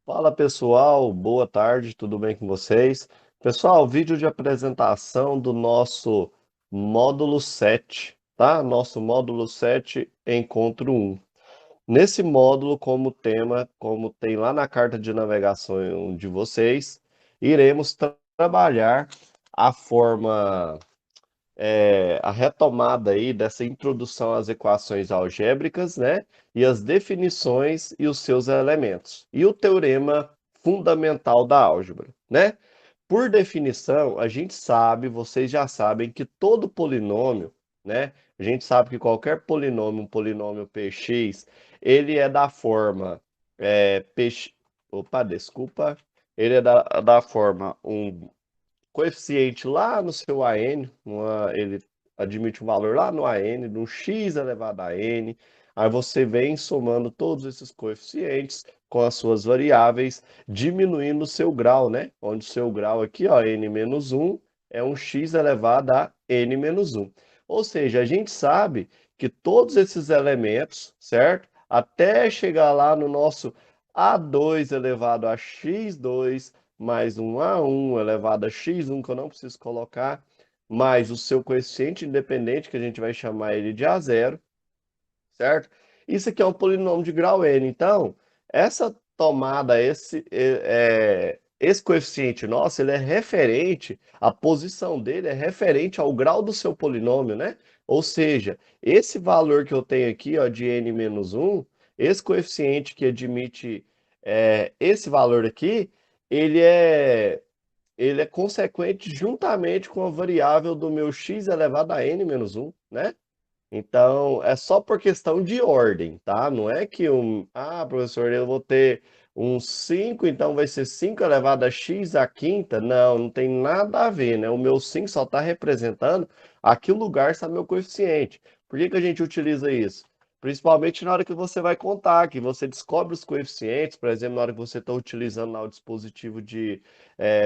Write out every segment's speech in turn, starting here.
Fala pessoal, boa tarde, tudo bem com vocês? Pessoal, vídeo de apresentação do nosso módulo 7, tá? Nosso módulo 7, encontro 1. Nesse módulo, como tema, como tem lá na carta de navegação de vocês, iremos trabalhar a forma a retomada aí dessa introdução às equações algébricas, né? E as definições e os seus elementos. E o teorema fundamental da álgebra, né? Por definição, a gente sabe, vocês já sabem que todo polinômio, né? A gente sabe que qualquer polinômio, um polinômio px, ele é da forma px, opa, desculpa, ele é da forma um coeficiente lá no seu AN, ele admite um valor lá no AN, de um x elevado a n, aí você vem somando todos esses coeficientes com as suas variáveis, diminuindo o seu grau, né? Onde o seu grau aqui, ó, n-1, é um x elevado a n-1. Ou seja, a gente sabe que todos esses elementos, certo? Até chegar lá no nosso a2 elevado a x2 mais um A1 elevado a x1, que eu não preciso colocar, mais o seu coeficiente independente, que a gente vai chamar ele de A0, certo? Isso aqui é um polinômio de grau n. Então, essa tomada, esse coeficiente nosso, ele é referente, a posição dele é referente ao grau do seu polinômio, né? Ou seja, esse valor que eu tenho aqui, ó, de n-1, esse coeficiente que admite esse valor aqui, ele é, ele é consequente juntamente com a variável do meu x elevado a n-1, né? Então, é só por questão de ordem, tá? Não é que professor, eu vou ter um 5, então vai ser 5 elevado a x à quinta. Não, não tem nada a ver, né? O meu 5 só está representando a que lugar está meu coeficiente. Por que que a gente utiliza isso? Principalmente na hora que você vai contar, que você descobre os coeficientes, por exemplo, na hora que você está utilizando lá o dispositivo de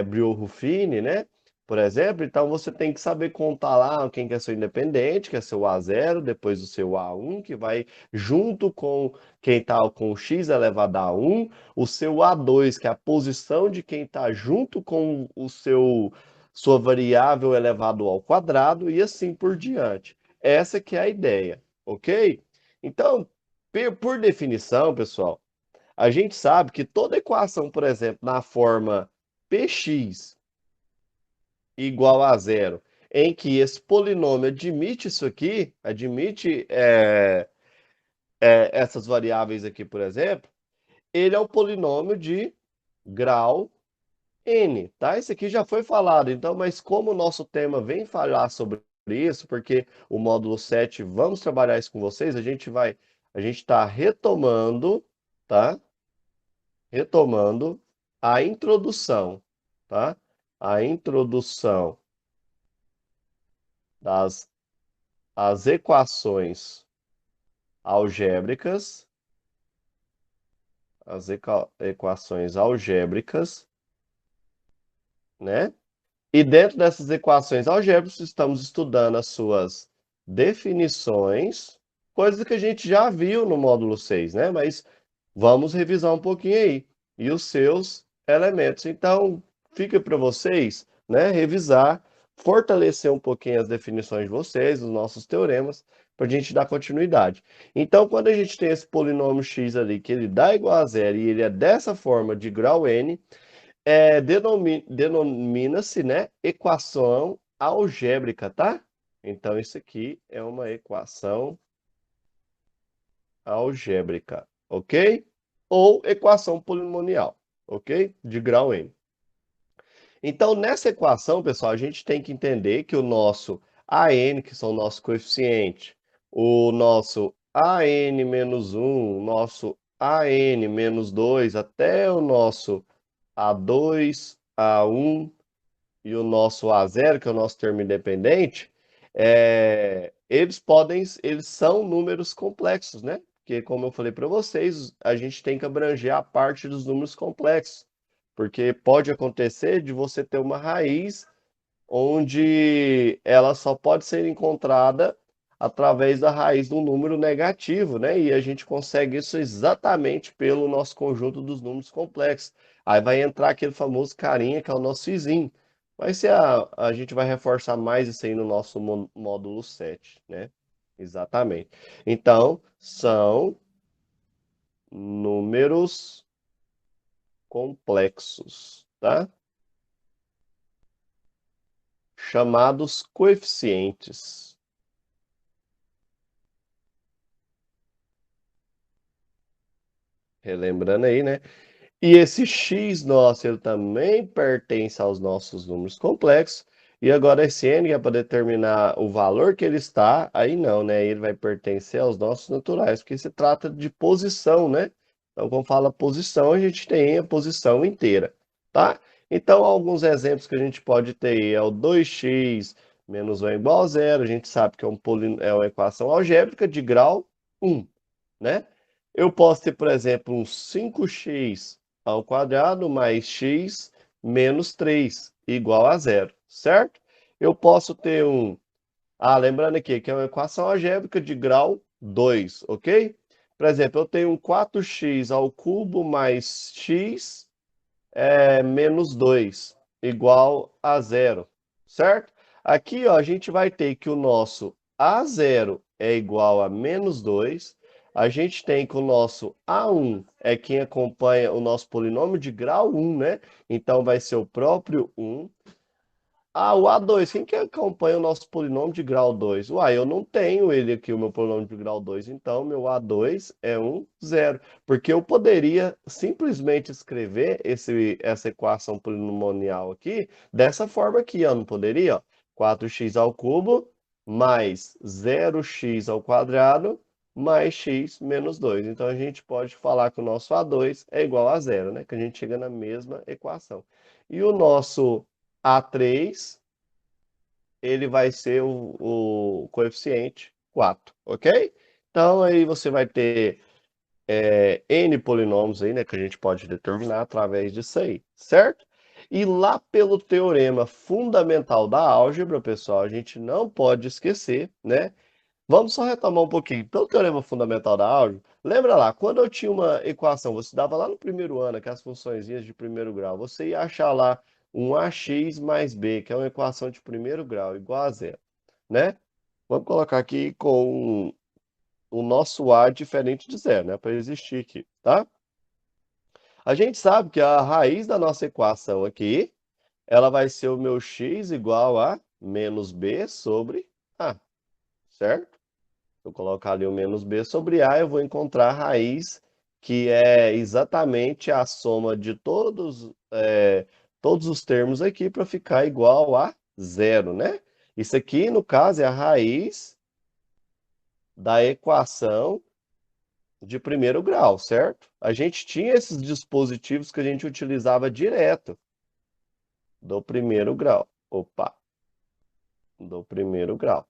Brio-Ruffini, né? Por exemplo, então você tem que saber contar lá quem que é seu independente, que é seu A0, depois o seu A1, que vai junto com quem está com o x elevado a 1, o seu A2, que é a posição de quem está junto com o seu sua variável elevado ao quadrado, e assim por diante. Essa que é a ideia, ok? Então, por definição, pessoal, a gente sabe que toda equação, por exemplo, na forma px igual a zero, em que esse polinômio admite isso aqui, admite essas variáveis aqui, por exemplo, ele é um polinômio de grau n, tá? Isso aqui já foi falado, então, mas como o nosso tema vem falar sobre isso, porque o módulo 7, vamos trabalhar isso com vocês, a gente está retomando, tá? Retomando a introdução, tá? A introdução das as equações algébricas, equações algébricas, né? E dentro dessas equações algébricas, estamos estudando as suas definições, coisas que a gente já viu no módulo 6, né? Mas vamos revisar um pouquinho aí. E os seus elementos. Então, fica para vocês, né, revisar, fortalecer um pouquinho as definições de vocês, os nossos teoremas, para a gente dar continuidade. Então, quando a gente tem esse polinômio x ali, que ele dá igual a zero e ele é dessa forma de grau n, denomina-se, né, equação algébrica, tá? Então, isso aqui é uma equação algébrica, ok? Ou equação polinomial, ok? De grau n. Então, nessa equação, pessoal, a gente tem que entender que o nosso AN, que são o nosso coeficiente, o nosso AN menos 1, o nosso AN menos 2, até o nosso A2, A1 e o nosso A0, que é o nosso termo independente, eles são números complexos, né? Porque, como eu falei para vocês, a gente tem que abranger a parte dos números complexos, porque pode acontecer de você ter uma raiz onde ela só pode ser encontrada através da raiz do número negativo, né? E a gente consegue isso exatamente pelo nosso conjunto dos números complexos. Aí vai entrar aquele famoso carinha que é o nosso vizinho. Mas se a gente vai reforçar mais isso aí no nosso módulo 7, né? Exatamente. Então, são números complexos, tá? Chamados coeficientes. Relembrando aí, né? E esse x nosso, ele também pertence aos nossos números complexos. E agora esse n, que é para determinar o valor que ele está, aí não, né? Ele vai pertencer aos nossos naturais, porque se trata de posição, né? Então, quando fala posição, a gente tem a posição inteira, tá? Então, alguns exemplos que a gente pode ter aí é o 2x menos 1 é igual a zero. A gente sabe que é uma equação algébrica de grau 1, né? Eu posso ter, por exemplo, um 5x ao quadrado mais x menos 3 igual a zero, certo? Eu posso ter lembrando aqui que é uma equação algébrica de grau 2, ok? Por exemplo, eu tenho um 4x ao cubo mais x menos 2 igual a zero, certo? Aqui, ó, a gente vai ter que o nosso a0 é igual a menos 2. A gente tem que o nosso a1 é quem acompanha o nosso polinômio de grau 1, né? Então, vai ser o próprio 1. O A2, quem que acompanha o nosso polinômio de grau 2? Uai, eu não tenho ele aqui, o meu polinômio de grau 2, então meu A2 é um zero. Porque eu poderia simplesmente escrever essa equação polinomial aqui dessa forma aqui, ó, não poderia? Ó, 4x ao cubo mais 0x ao quadrado mais x menos 2. Então a gente pode falar que o nosso A2 é igual a zero, né? Que a gente chega na mesma equação. E o nosso a3, ele vai ser o coeficiente 4, ok? Então, aí você vai ter N polinômios aí, né, que a gente pode determinar através disso aí, certo? E lá pelo teorema fundamental da álgebra, pessoal, a gente não pode esquecer, né? Vamos só retomar um pouquinho. Pelo teorema fundamental da álgebra, lembra lá, quando eu tinha uma equação, você dava lá no primeiro ano, que as funçõezinhas de primeiro grau, você ia achar lá um ax mais b, que é uma equação de primeiro grau, igual a zero, né? Vamos colocar aqui com o nosso a diferente de zero, né? Para existir aqui, tá? A gente sabe que a raiz da nossa equação aqui, ela vai ser o meu x igual a menos b sobre a, certo? Se eu colocar ali o menos b sobre a, eu vou encontrar a raiz, que é exatamente a soma de todos os termos aqui para ficar igual a zero, né? Isso aqui, no caso, é a raiz da equação de primeiro grau, certo? A gente tinha esses dispositivos que a gente utilizava direto do primeiro grau. Opa, do primeiro grau.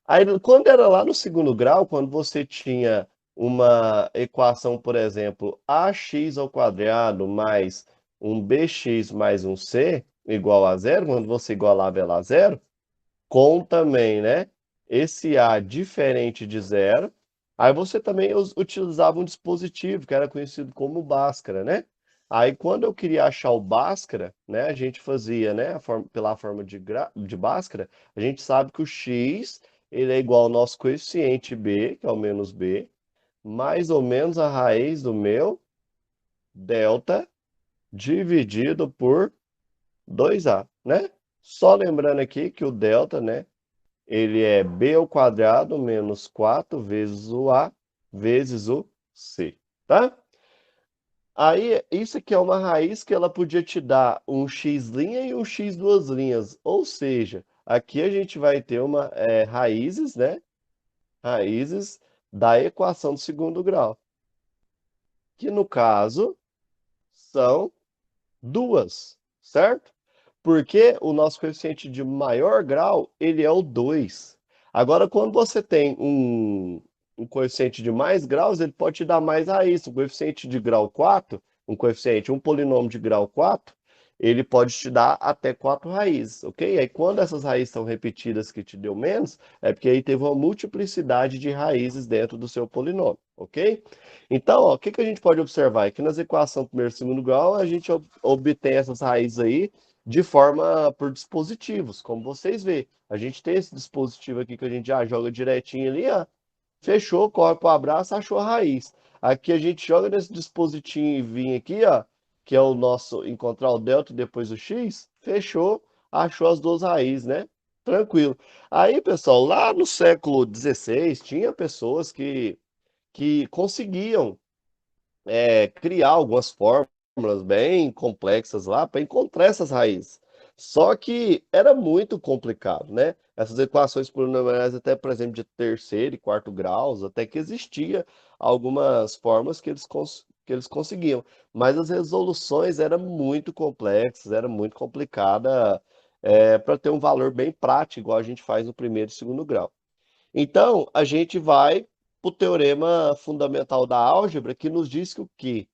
Aí, quando era lá no segundo grau, quando você tinha uma equação, por exemplo, ax ao quadrado mais um bx mais um c igual a zero, quando você igualava ela a zero, com também, né, esse a diferente de zero, aí você também utilizava um dispositivo que era conhecido como Bhaskara, né? Aí, quando eu queria achar o Bhaskara, né, a gente fazia, né, pela forma de Bhaskara, a gente sabe que o x ele é igual ao nosso coeficiente b, que é o menos b, mais ou menos a raiz do meu delta dividido por 2a, né? Só lembrando aqui que o delta, né, ele é b ao quadrado menos 4 vezes o a vezes o c, tá? Aí, isso aqui é uma raiz que ela podia te dar um x' e um x duas linhas. Ou seja, aqui a gente vai ter raízes, né? Raízes da equação do segundo grau. Que, no caso, são duas, certo? Porque o nosso coeficiente de maior grau, ele é o 2. Agora, quando você tem um coeficiente de mais graus, ele pode te dar mais raiz. Um coeficiente de grau 4, um polinômio de grau 4, ele pode te dar até 4 raízes, ok? Aí quando essas raízes são repetidas que te deu menos, é porque aí teve uma multiplicidade de raízes dentro do seu polinômio, ok? Então, ó, o que que a gente pode observar? É que nas equações primeiro e segundo grau, a gente obtém essas raízes aí de forma por dispositivos, como vocês veem. A gente tem esse dispositivo aqui que a gente já joga direitinho ali, ó. Fechou, corre pro abraço, achou a raiz. Aqui a gente joga nesse dispositivinho aqui, ó, que é o nosso encontrar o delta e depois o x. Fechou, achou as duas raízes, né? Tranquilo. Aí, pessoal, lá no século XVI, tinha pessoas que conseguiam criar algumas fórmulas bem complexas lá para encontrar essas raízes. Só que era muito complicado, né? Essas equações polinomiais, até, por exemplo, de terceiro e quarto graus, até que existia algumas formas que eles conseguiam. Mas as resoluções eram muito complexas, era muito complicada para ter um valor bem prático, igual a gente faz no primeiro e segundo grau. Então, a gente vai para o teorema fundamental da álgebra, que nos diz que o quê?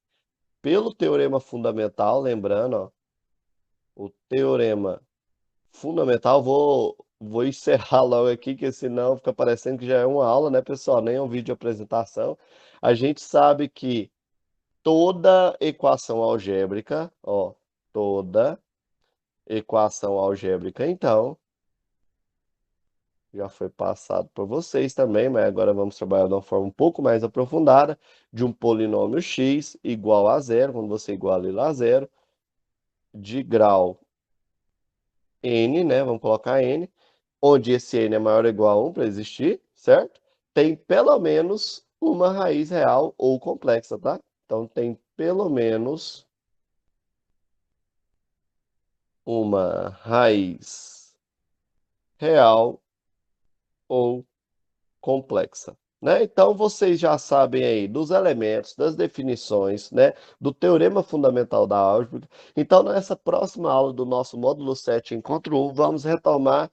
Pelo teorema fundamental, lembrando, ó, o teorema fundamental, vou encerrar logo aqui, que senão fica parecendo que já é uma aula, né, pessoal? Nem é um vídeo de apresentação. A gente sabe que toda equação algébrica, ó, toda equação algébrica, então, já foi passado por vocês também, mas agora vamos trabalhar de uma forma um pouco mais aprofundada, de um polinômio x igual a zero, quando você iguala ele a zero, de grau n, né? Vamos colocar n, onde esse n é maior ou igual a 1 para existir, certo? Tem pelo menos uma raiz real ou complexa, tá? Então tem pelo menos uma raiz real ou complexa, né? Então vocês já sabem aí dos elementos, das definições, né? Do teorema fundamental da álgebra. Então nessa próxima aula do nosso módulo 7, encontro 1, vamos retomar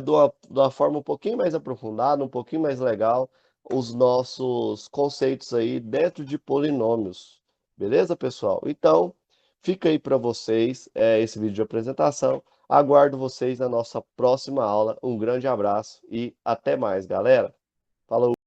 de uma forma um pouquinho mais aprofundada, um pouquinho mais legal, os nossos conceitos aí dentro de polinômios. Beleza, pessoal? Então, fica aí para vocês esse vídeo de apresentação. Aguardo vocês na nossa próxima aula. Um grande abraço e até mais, galera. Falou!